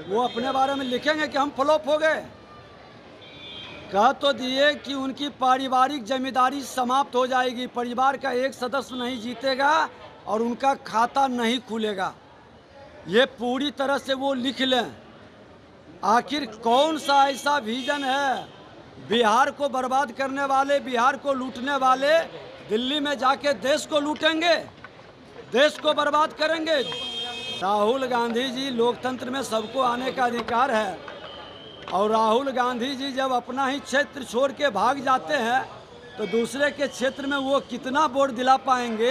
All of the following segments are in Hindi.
वो अपने बारे में लिखेंगे कि हम फ्लॉप हो गए। कह तो दिए कि उनकी पारिवारिक जिम्मेदारी समाप्त हो जाएगी, परिवार का एक सदस्य नहीं जीतेगा और उनका खाता नहीं खुलेगा। ये पूरी तरह से वो लिख लें। आखिर कौन सा ऐसा विजन है? बिहार को बर्बाद करने वाले, बिहार को लूटने वाले दिल्ली में जाके देश को लूटेंगे, देश को बर्बाद करेंगे। राहुल गांधी जी, लोकतंत्र में सबको आने का अधिकार है और राहुल गांधी जी जब अपना ही क्षेत्र छोड़ के भाग जाते हैं तो दूसरे के क्षेत्र में वो कितना वोट दिला पाएंगे,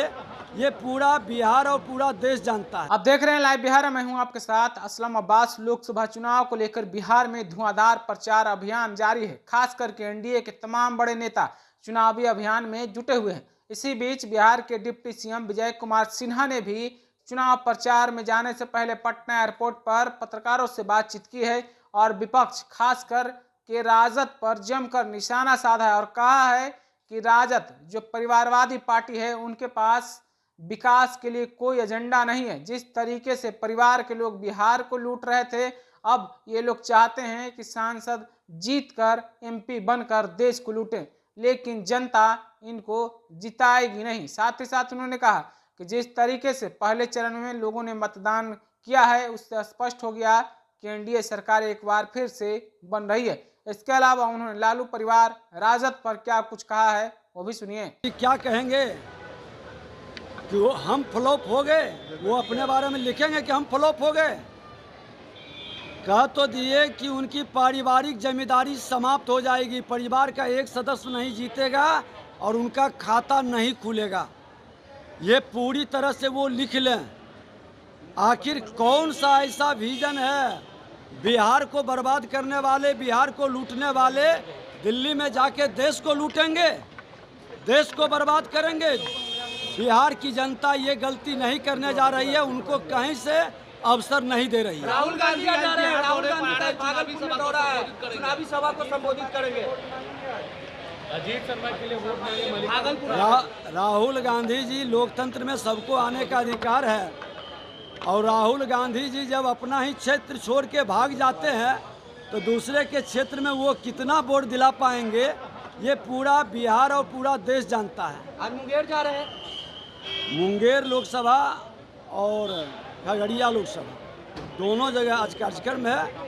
ये पूरा बिहार और पूरा देश जानता है। आप देख रहे हैं लाइव बिहार, मैं हूं आपके साथ असलम अब्बास। लोकसभा चुनाव को लेकर बिहार में धुआंधार प्रचार अभियान जारी है। खास करके एनडीए के तमाम बड़े नेता चुनावी अभियान में जुटे हुए हैं। इसी बीच बिहार के डिप्टी सीएम विजय कुमार सिन्हा ने भी चुनाव प्रचार में जाने से पहले पटना एयरपोर्ट पर पत्रकारों से बातचीत की है और विपक्ष खासकर के राजद पर जमकर निशाना साधा है और कहा है कि राजद जो परिवारवादी पार्टी है उनके पास विकास के लिए कोई एजेंडा नहीं है। जिस तरीके से परिवार के लोग बिहार को लूट रहे थे, अब ये लोग चाहते हैं कि सांसद जीतकर एमपी बनकर देश को लूटें, लेकिन जनता इनको जिताएगी नहीं। साथ ही साथ उन्होंने कहा कि जिस तरीके से पहले चरण में लोगों ने मतदान किया है उससे स्पष्ट हो गया कि एनडीए सरकार एक बार फिर से बन रही है। इसके अलावा उन्होंने लालू परिवार राजद पर क्या कुछ कहा है वो भी सुनिए। क्या कहेंगे कि वो हम फ्लॉप हो गए, वो अपने बारे में लिखेंगे कि हम फ्लॉप हो गए। कह तो दिए कि उनकी पारिवारिक जिम्मेदारी समाप्त हो जाएगी, परिवार का एक सदस्य नहीं जीतेगा और उनका खाता नहीं खुलेगा। ये पूरी तरह से वो लिख लें। आखिर कौन सा ऐसा विजन है? बिहार को बर्बाद करने वाले, बिहार को लूटने वाले दिल्ली में जाके देश को लूटेंगे, देश को बर्बाद करेंगे। बिहार की जनता ये गलती नहीं करने जा रही है, उनको कहीं से अवसर नहीं दे रही है। राहुल गांधी जा रहे हैं, राहुल गांधी भागलपुर में दौरा है, चुनावी सभा को संबोधित करेंगे। अजीत शर्मा के लिए वोट मांगे भागलपुर। राहुल गांधी जी, लोकतंत्र में सबको आने का अधिकार है और राहुल गांधी जी जब अपना ही क्षेत्र छोड़ के भाग जाते हैं तो दूसरे के क्षेत्र में वो कितना वोट दिला पाएंगे, ये पूरा बिहार और पूरा देश जानता है। आज मुंगेर जा रहे हैं, मुंगेर लोकसभा और खगड़िया लोकसभा दोनों जगह आज कार्यक्रम है।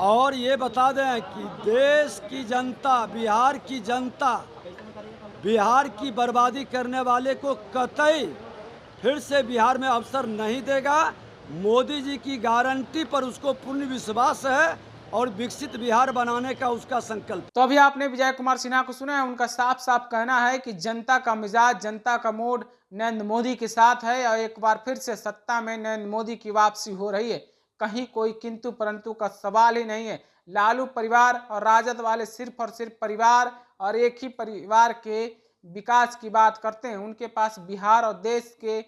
और ये बता दें कि देश की जनता, बिहार की जनता, बिहार की बर्बादी करने वाले को कतई फिर से बिहार में अवसर नहीं देगा। मोदी जी की गारंटी पर उसको पूर्ण विश्वास है और विकसित बिहार बनाने का उसका संकल्प। तो अभी आपने विजय कुमार सिन्हा को सुना है। उनका साफ साफ कहना है कि जनता का मिजाज, जनता का मूड नरेंद्र मोदी के साथ है और एक बार फिर से सत्ता में नरेंद्र मोदी की वापसी हो रही है। कहीं कोई किंतु परंतु का सवाल ही नहीं है। लालू परिवार और राजद वाले सिर्फ और सिर्फ परिवार और एक ही परिवार के विकास की बात करते हैं। उनके पास बिहार और देश के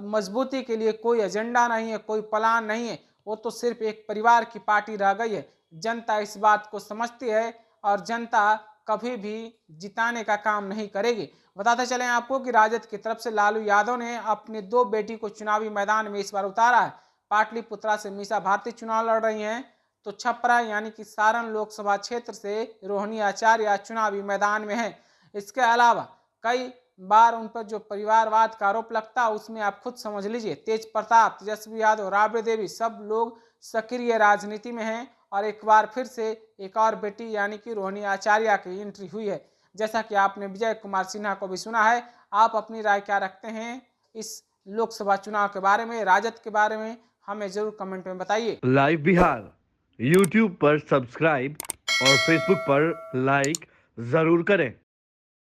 मजबूती के लिए कोई एजेंडा नहीं है, कोई प्लान नहीं है। वो तो सिर्फ एक परिवार की पार्टी रह गई है। जनता इस बात को समझती है और जनता कभी भी जिताने का काम नहीं करेगी। बताते चलें आपको कि राजद की तरफ से लालू यादव ने अपनी दो बेटी को चुनावी मैदान में इस बार उतारा है। पाटलिपुत्रा से मीसा भारती चुनाव लड़ रही हैं तो छपरा यानी कि सारण लोकसभा क्षेत्र से रोहिणी आचार्य चुनावी मैदान में है। इसके अलावा कई बार उन पर जो परिवारवाद का आरोप लगता है उसमें आप खुद समझ लीजिए, तेज प्रताप, तेजस्वी यादव, राबड़ी देवी सब लोग सक्रिय राजनीति में हैं और एक बार फिर से एक और बेटी यानी कि रोहिणी आचार्य की एंट्री हुई है। जैसा कि आपने विजय कुमार सिन्हा को भी सुना है। आप अपनी राय क्या रखते हैं इस लोकसभा चुनाव के बारे में, राजद के बारे में, हमें जरूर कमेंट में बताइए। लाइव बिहार यूट्यूब पर सब्सक्राइब और फेसबुक पर लाइक जरूर करें।